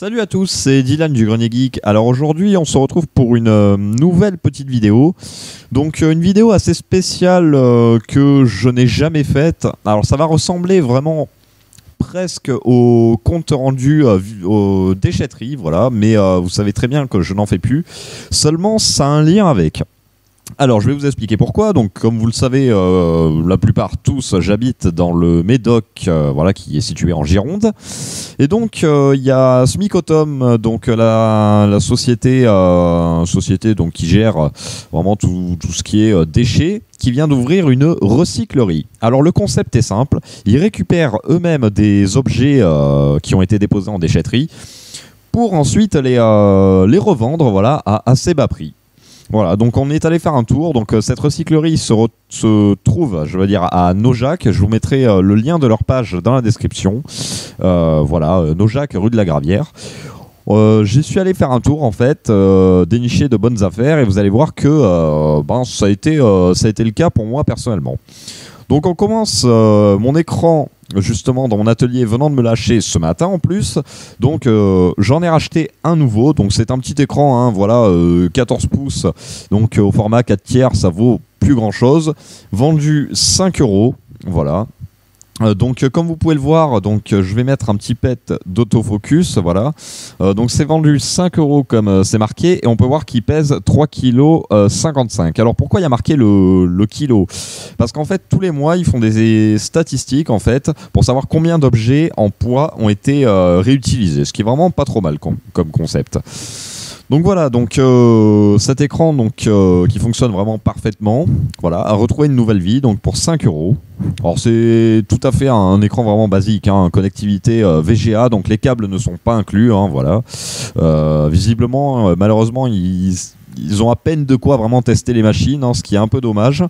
Salut à tous, c'est Dylan du Grenier Geek. Alors aujourd'hui, on se retrouve pour une nouvelle petite vidéo. Donc une vidéo assez spéciale que je n'ai jamais faite. Alors ça va ressembler vraiment presque au compte rendu aux déchetteries, voilà. Mais vous savez très bien que je n'en fais plus. Seulement, ça a un lien avec. Alors, je vais vous expliquer pourquoi. Donc, comme vous le savez, la plupart tous, j'habite dans le Médoc, voilà, qui est situé en Gironde. Et donc, il y a Smicotom, donc la société, société donc qui gère vraiment tout ce qui est déchets, qui vient d'ouvrir une recyclerie. Alors, le concept est simple. Ils récupèrent eux-mêmes des objets qui ont été déposés en déchetterie pour ensuite les revendre, voilà, à assez bas prix. Voilà, donc on est allé faire un tour. Donc cette recyclerie se trouve, je veux dire, à Naujac. Je vous mettrai le lien de leur page dans la description. Voilà, Naujac, rue de la Gravière. J'y suis allé faire un tour en fait, dénicher de bonnes affaires, et vous allez voir que ça a été le cas pour moi personnellement. Donc on commence mon écran justement dans mon atelier venant de me lâcher ce matin en plus. Donc j'en ai racheté un nouveau. Donc c'est un petit écran, hein, voilà, 14 pouces. Donc au format 4 tiers, ça vaut plus grand chose. Vendu 5 €. Voilà. Donc comme vous pouvez le voir, donc je vais mettre un petit pet d'autofocus, voilà. Donc c'est vendu 5 € comme c'est marqué, et on peut voir qu'il pèse 3,55 kg. Alors pourquoi il y a marqué le kilo? Parce qu'en fait tous les mois ils font des statistiques en fait pour savoir combien d'objets en poids ont été réutilisés, ce qui est vraiment pas trop mal comme concept. Donc voilà, donc cet écran donc, qui fonctionne vraiment parfaitement, voilà, a retrouvé une nouvelle vie donc pour 5 €. Alors c'est tout à fait un écran vraiment basique, hein, connectivité VGA, donc les câbles ne sont pas inclus, hein, voilà. Visiblement, malheureusement, ils ont à peine de quoi vraiment tester les machines, hein, ce qui est un peu dommage.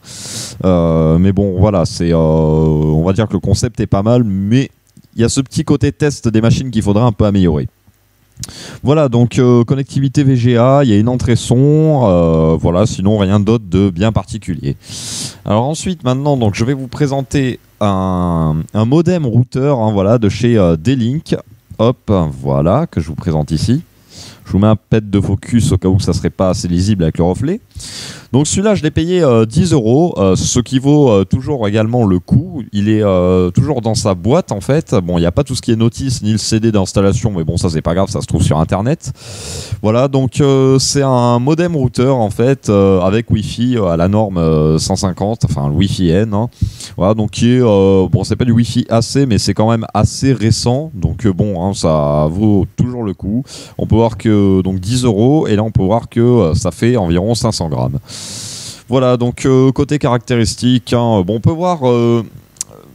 Mais bon, voilà, on va dire que le concept est pas mal, mais il y a ce petit côté test des machines qu'il faudra un peu améliorer. Voilà, donc connectivité VGA, il y a une entrée son, voilà, sinon rien d'autre de bien particulier. Alors ensuite, maintenant, donc, je vais vous présenter un modem routeur, hein, voilà, de chez D-Link. Hop, voilà, que je vous présente ici. Je vous mets un pet de focus au cas où ça serait pas assez lisible avec le reflet. Donc celui-là, je l'ai payé 10 €, ce qui vaut toujours également le coût. Il est toujours dans sa boîte en fait. Bon, il n'y a pas tout ce qui est notice ni le CD d'installation, mais bon, ça c'est pas grave, ça se trouve sur internet. Voilà, donc c'est un modem routeur en fait, avec Wi-Fi à la norme 150, enfin le Wi-Fi N. Hein. Voilà, donc qui est, bon, c'est pas du Wi-Fi AC, mais c'est quand même assez récent. Donc bon, hein, ça vaut toujours le coup. On peut voir que donc 10 €, et là on peut voir que ça fait environ 500 grammes. Voilà, donc côté caractéristique, hein, bon, on peut voir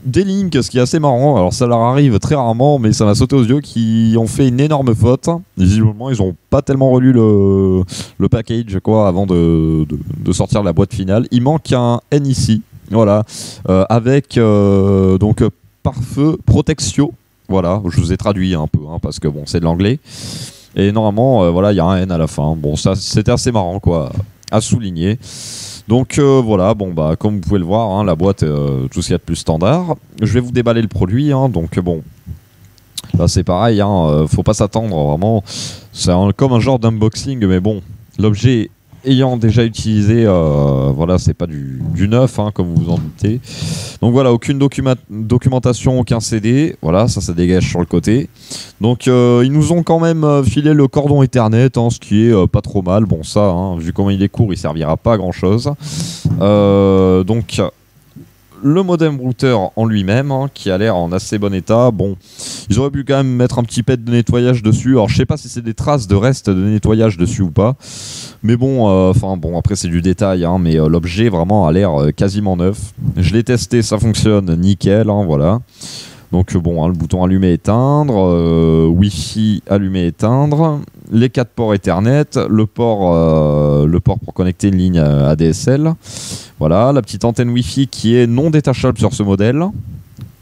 D-Link, ce qui est assez marrant. Alors ça leur arrive très rarement, mais ça m'a sauté aux yeux, qui ont fait une énorme faute. Visiblement, ils n'ont pas tellement relu le package quoi, avant de sortir la boîte finale. Il manque un N ici, voilà, avec donc pare-feu Protexio. Voilà, je vous ai traduit un peu, hein, parce que bon, c'est de l'anglais. Et normalement, voilà, il y a un N à la fin. Bon, ça, c'était assez marrant, quoi, à souligner. Donc voilà, bon bah comme vous pouvez le voir, hein, la boîte, tout ce qu'il y a de plus standard. Je vais vous déballer le produit, hein, donc bon, là c'est pareil, hein, faut pas s'attendre vraiment. C'est comme un genre d'unboxing, mais bon, l'objet ayant déjà utilisé, voilà, c'est pas du neuf, hein, comme vous vous en doutez. Donc voilà, aucune documentation, aucun CD, voilà, ça dégage sur le côté. Donc ils nous ont quand même filé le cordon Ethernet, hein, ce qui est pas trop mal. Bon ça, hein, vu comment il est court, il servira pas à grand chose. Donc le modem routeur en lui-même, hein, qui a l'air en assez bon état. Bon, ils auraient pu quand même mettre un petit pet de nettoyage dessus. Alors je sais pas si c'est des traces de restes de nettoyage dessus ou pas. Mais bon, enfin bon, après c'est du détail, hein, mais l'objet vraiment a l'air quasiment neuf. Je l'ai testé, ça fonctionne nickel, hein, voilà. Donc bon, hein, le bouton allumer éteindre, Wi-Fi allumer éteindre, les 4 ports Ethernet, le port pour connecter une ligne ADSL. Voilà, la petite antenne Wi-Fi qui est non détachable sur ce modèle.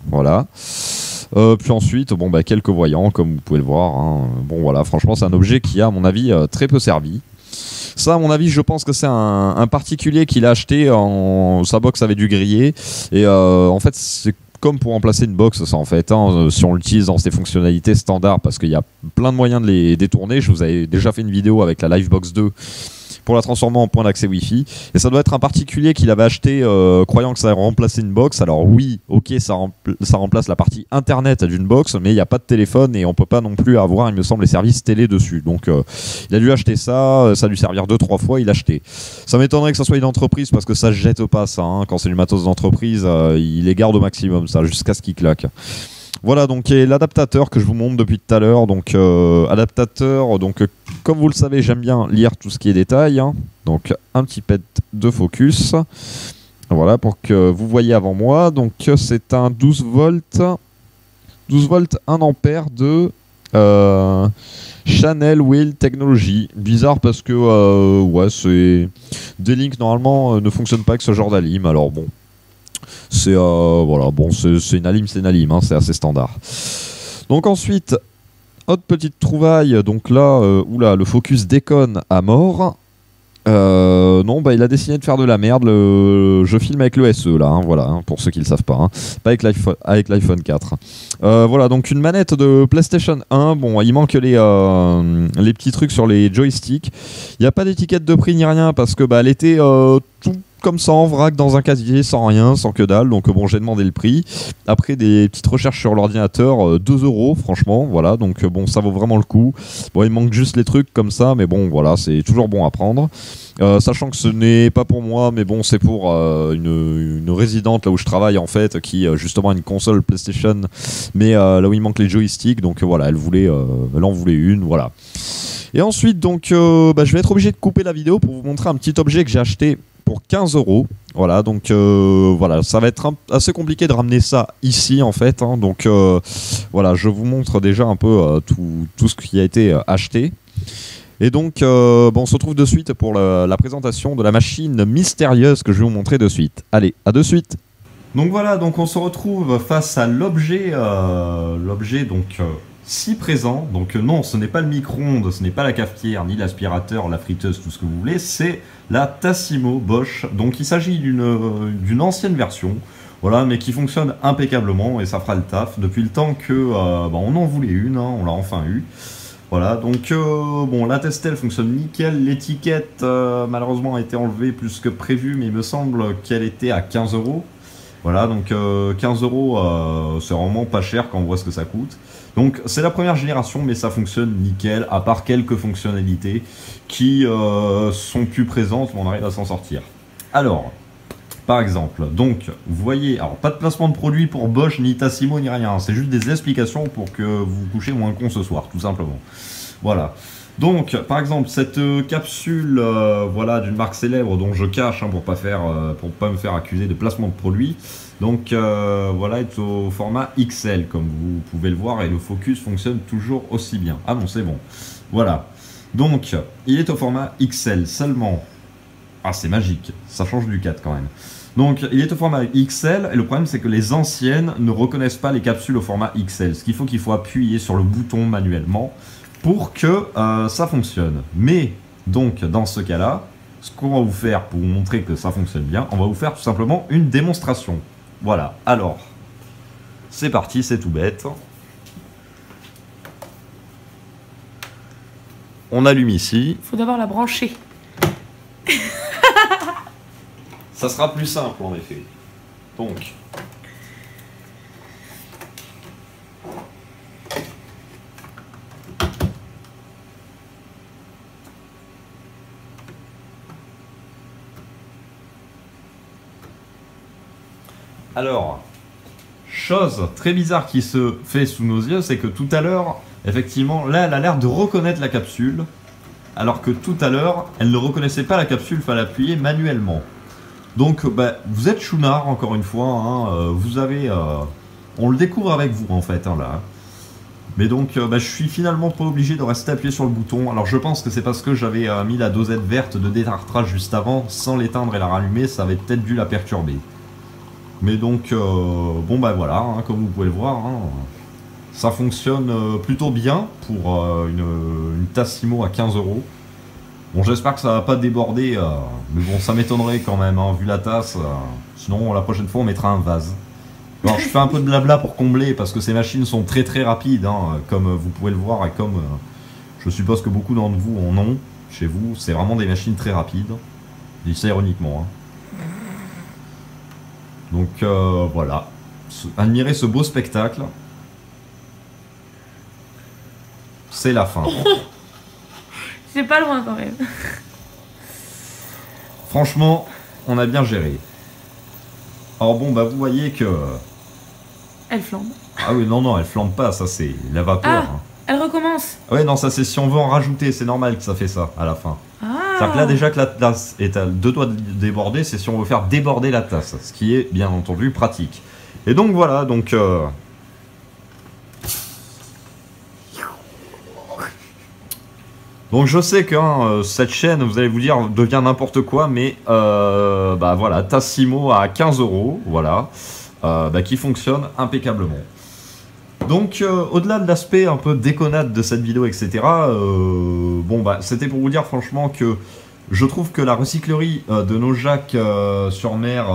Voilà. Puis ensuite, bon, bah, quelques voyants, comme vous pouvez le voir. Hein. Bon voilà, franchement, c'est un objet qui a, à mon avis, très peu servi. Ça, à mon avis, je pense que c'est un particulier qui l'a acheté, sa box avait dû griller. Et en fait, c'est comme pour remplacer une box, ça en fait, hein, si on l'utilise dans ses fonctionnalités standards, parce qu'il y a plein de moyens de les détourner. Je vous avais déjà fait une vidéo avec la Livebox 2 pour la transformer en point d'accès Wi-Fi. Et ça doit être un particulier qui l'avait acheté croyant que ça allait remplacer une box. Alors oui, ok, ça remplace la partie internet d'une box, mais il n'y a pas de téléphone et on peut pas non plus avoir, il me semble, les services télé dessus. Donc il a dû acheter ça, ça a dû servir 2-3 fois, il l'a acheté. Ça m'étonnerait que ça soit une entreprise parce que ça se jette pas ça, hein. Quand c'est du matos d'entreprise, il les garde au maximum, ça, jusqu'à ce qu'il claque. Voilà, donc l'adaptateur que je vous montre depuis tout à l'heure. Donc adaptateur, donc comme vous le savez, j'aime bien lire tout ce qui est détail, hein. Donc un petit pet de focus. Voilà, pour que vous voyez avant moi. Donc c'est un 12 volts 1 ampère de Channel Wheel Technology. Bizarre parce que ouais, c'est des links normalement ne fonctionnent pas avec ce genre d'alim. Alors bon, c'est voilà, bon, c'est une alim, hein, c'est assez standard. Donc ensuite, autre petite trouvaille. Donc là, oula, le focus déconne à mort. Non, bah il a décidé de faire de la merde. Je filme avec le SE là, hein, voilà, hein, pour ceux qui le savent pas, hein. Pas avec l'iPhone 4. Voilà, donc une manette de PlayStation 1. Bon, il manque les petits trucs sur les joysticks. Il n'y a pas d'étiquette de prix ni rien parce que bah elle était tout comme ça en vrac dans un casier, sans rien, sans que dalle. Donc bon, j'ai demandé le prix. Après des petites recherches sur l'ordinateur, 2 €, franchement, voilà. Donc bon, ça vaut vraiment le coup. Bon, il manque juste les trucs comme ça, mais bon, voilà, c'est toujours bon à prendre. Sachant que ce n'est pas pour moi, mais bon, c'est pour une résidente là où je travaille en fait, qui justement a une console PlayStation, mais là où il manque les joysticks. Donc voilà, elle en voulait une, voilà. Et ensuite, donc, bah, je vais être obligé de couper la vidéo pour vous montrer un petit objet que j'ai acheté pour 15 €. Voilà, donc voilà, ça va être assez compliqué de ramener ça ici en fait, hein. Donc voilà, je vous montre déjà un peu tout ce qui a été acheté. Et donc bon, on se retrouve de suite pour la présentation de la machine mystérieuse que je vais vous montrer de suite. Allez, à de suite. Donc voilà, donc on se retrouve face à l'objet donc si présent. Donc non, ce n'est pas le micro-ondes, ce n'est pas la cafetière, ni l'aspirateur, la friteuse, tout ce que vous voulez, c'est la Tassimo Bosch. Donc il s'agit d'une ancienne version, voilà, mais qui fonctionne impeccablement et ça fera le taf depuis le temps que bah, on en voulait une, hein, on l'a enfin eu. Voilà, donc bon, la Testel fonctionne nickel. L'étiquette malheureusement a été enlevée plus que prévu, mais il me semble qu'elle était à 15 €. Voilà, donc 15 €, c'est vraiment pas cher quand on voit ce que ça coûte. Donc c'est la première génération, mais ça fonctionne nickel, à part quelques fonctionnalités qui sont plus présentes, mais on arrive à s'en sortir. Alors, par exemple, donc vous voyez, alors pas de placement de produit pour Bosch, ni Tassimo, ni rien, c'est juste des explications pour que vous vous couchez moins con ce soir, tout simplement. Voilà. Donc, par exemple, cette capsule voilà, d'une marque célèbre dont je cache, hein, pour pas me faire accuser de placement de produit. Donc voilà, est au format XL comme vous pouvez le voir, et le focus fonctionne toujours aussi bien. Ah non, c'est bon. Voilà. Donc, il est au format XL seulement. Ah, c'est magique, ça change du 4 quand même. Donc, il est au format XL, et le problème c'est que les anciennes ne reconnaissent pas les capsules au format XL. Ce qu'il faut appuyer sur le bouton manuellement pour que ça fonctionne. Mais, donc, dans ce cas-là, ce qu'on va vous faire pour vous montrer que ça fonctionne bien, on va vous faire tout simplement une démonstration. Voilà, alors, c'est parti, c'est tout bête. On allume ici. Il faut d'abord la brancher. Ça sera plus simple en effet. Donc, alors, chose très bizarre qui se fait sous nos yeux, c'est que tout à l'heure, effectivement, là, elle a l'air de reconnaître la capsule, alors que tout à l'heure, elle ne reconnaissait pas la capsule, il fallait appuyer manuellement. Donc, bah, vous êtes chounard, encore une fois, hein, vous avez... on le découvre avec vous, en fait, hein, là. Mais donc, bah, je suis finalement pas obligé de rester appuyé sur le bouton. Alors, je pense que c'est parce que j'avais mis la dosette verte de détartrage juste avant, sans l'éteindre et la rallumer, ça avait peut-être dû la perturber. Mais donc, bon bah voilà, hein, comme vous pouvez le voir, hein, ça fonctionne plutôt bien pour une Tassimo à 15 €. Bon, j'espère que ça va pas déborder, mais bon, ça m'étonnerait quand même, hein, vu la tasse. Sinon, la prochaine fois, on mettra un vase. Alors je fais un peu de blabla pour combler parce que ces machines sont très très rapides, hein, comme vous pouvez le voir et comme je suppose que beaucoup d'entre vous en ont chez vous. C'est vraiment des machines très rapides. Je dis ça ironiquement. Hein. Donc voilà. Admirez ce beau spectacle. C'est la fin. C'est pas loin quand même. Franchement, on a bien géré. Alors bon, bah vous voyez que... Elle flambe. Ah oui, non, non, elle flambe pas, ça c'est la vapeur. Ah, elle recommence. Ouais, non, ça c'est si on veut en rajouter, c'est normal que ça fait ça à la fin. Ah. C'est-à-dire que là déjà que la tasse est à 2 doigts de déborder, c'est si on veut faire déborder la tasse, ce qui est bien entendu pratique. Et donc voilà, donc... Donc je sais que cette chaîne, vous allez vous dire, devient n'importe quoi, mais bah voilà, Tassimo à 15 €, voilà, bah, qui fonctionne impeccablement. Donc au-delà de l'aspect un peu déconnade de cette vidéo, etc., bon bah c'était pour vous dire franchement que je trouve que la recyclerie de nos jacks sur mer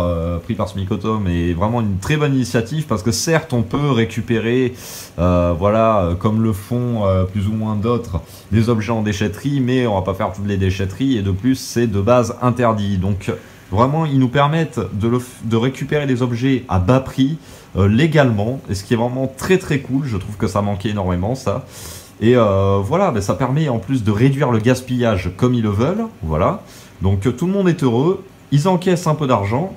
pris par Smikotom est vraiment une très bonne initiative parce que certes on peut récupérer, voilà, comme le font plus ou moins d'autres, des objets en déchetterie, mais on va pas faire toutes les déchetteries et de plus c'est de base interdit. Donc vraiment ils nous permettent de récupérer des objets à bas prix légalement, et ce qui est vraiment très très cool. Je trouve que ça manquait énormément ça. Et voilà, ben ça permet en plus de réduire le gaspillage comme ils le veulent, voilà. Donc tout le monde est heureux, ils encaissent un peu d'argent.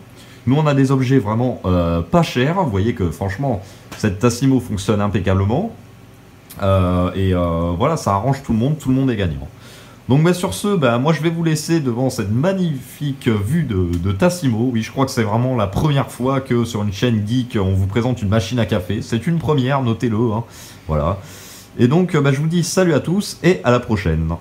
Nous on a des objets vraiment pas chers, vous voyez que franchement cette Tassimo fonctionne impeccablement. Voilà, ça arrange tout le monde est gagnant. Donc ben, sur ce, ben, moi je vais vous laisser devant cette magnifique vue de Tassimo. Oui, je crois que c'est vraiment la première fois que sur une chaîne geek on vous présente une machine à café. C'est une première, notez-le, hein. Voilà. Et donc, bah, je vous dis salut à tous et à la prochaine.